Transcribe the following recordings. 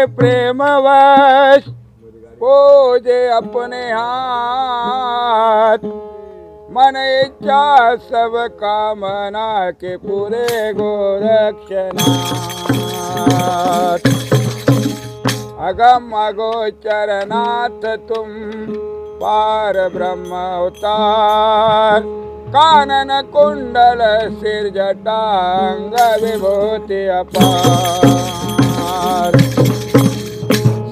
प्रेमवश पूजे अपने हाथ। मन इच्छा सब कामना के पूरे गोरक्षनाथ। अगम अगोचरनाथ तुम पार ब्रह्म अवतार। कानन कुंडल सिर जटांग विभूति अपार।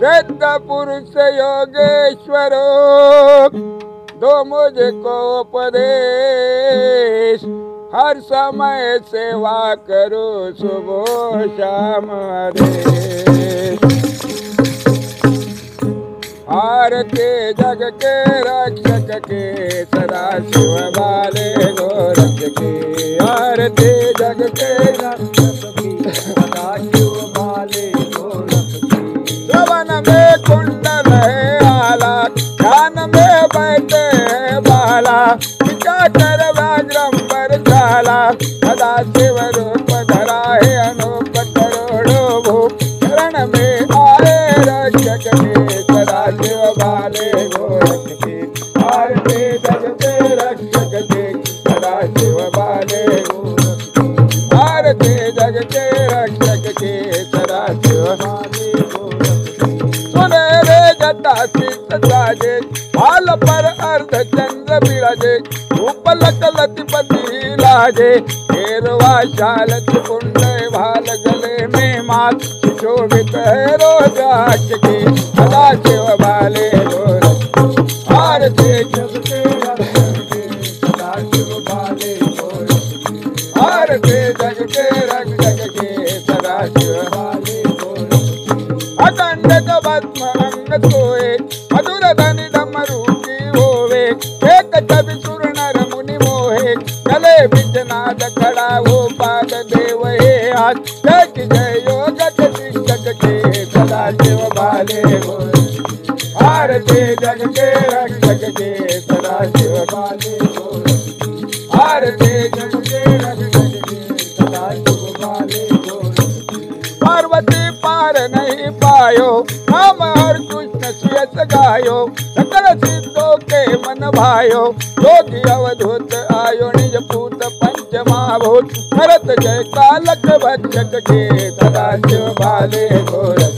सिद्ध पुरुष योगेश्वर दो मुझको उपदेश। हर समय सेवा करो सुबह शाम आदेश। आरती जग के रक्षक के सदा शिव वाले गोरख के। आरती जग के रक्षक की सदा शिव वाले गोरख की। श्रवण में कुंडल है आला, ध्यान में बैठे बाला। पिता कर व्याघ्रम पर जाला, सदा शिव रूप धरा है अनूप करोड़ों भूप। शरण में आए रक्षक के सदा शिव वाले गोरख के। आरती जग के रक्षक के सदा शिव वाले गोरख के। आरती जग के रक्षक के सदा शिव वाले गोरख के। सुनहरे जटा शीत साजे, भाल पर अर्ध चंद्र विराजे। उपलक लतिपति लाजे, घेरवा शाल कुंड भाल गले में माल। शोभित है रोजाक्ष के सदा शिव वाले गोरख। आरती जग के रक्षक के सदा शिव वाले गोरख के। आरती जग के रक्षक के सदा शिव वाले गोरख के। अखंड पद्म अंग सोए, मधुर धनि डमरू की होवे। एक छवि सुर नर मुनि मोहे, गले बिच नाद खड़ा हो पाद देव हे हाथ। जय जय योग शिक्षक के सदा शिव वाले गोरख। आरती जग के रक्षक के सदा शिव वाले गोरख। आरती जग के रक्षक के सदा शिव वाले गोरख। पार्वती पार नहीं पायो, राम और कृष्ण सियस गायो। सकल सिद्धों के मन भायो, योगी अवधूत आयो निज पूत पंचमहाभूत। भरत जय कालक भक्षक के सदा शिव वाले गोरख।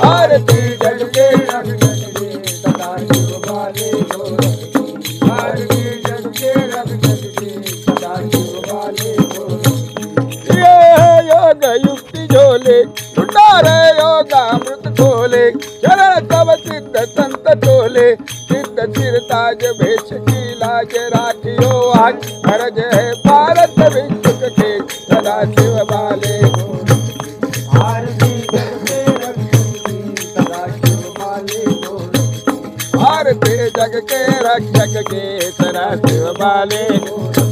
आरती जग के रक्षक के सदा शिव वाले गोरख। आरती जग के रक्षक के सदा शिव वाले गोरख। ये योग युक्ति झोले, लुटारे योगामृत खोले। चरण तब सिद्ध संत टोले, सिद्ध सिर ताज भेष की लाज राखियो आज। हरज है भारत विश्व के सदा शिव वाले गोरख। आरती जग के रक्षक के सदा शिव वाले गोरख। आरती जग के रक्षक के सदा शिव वाले गोरख।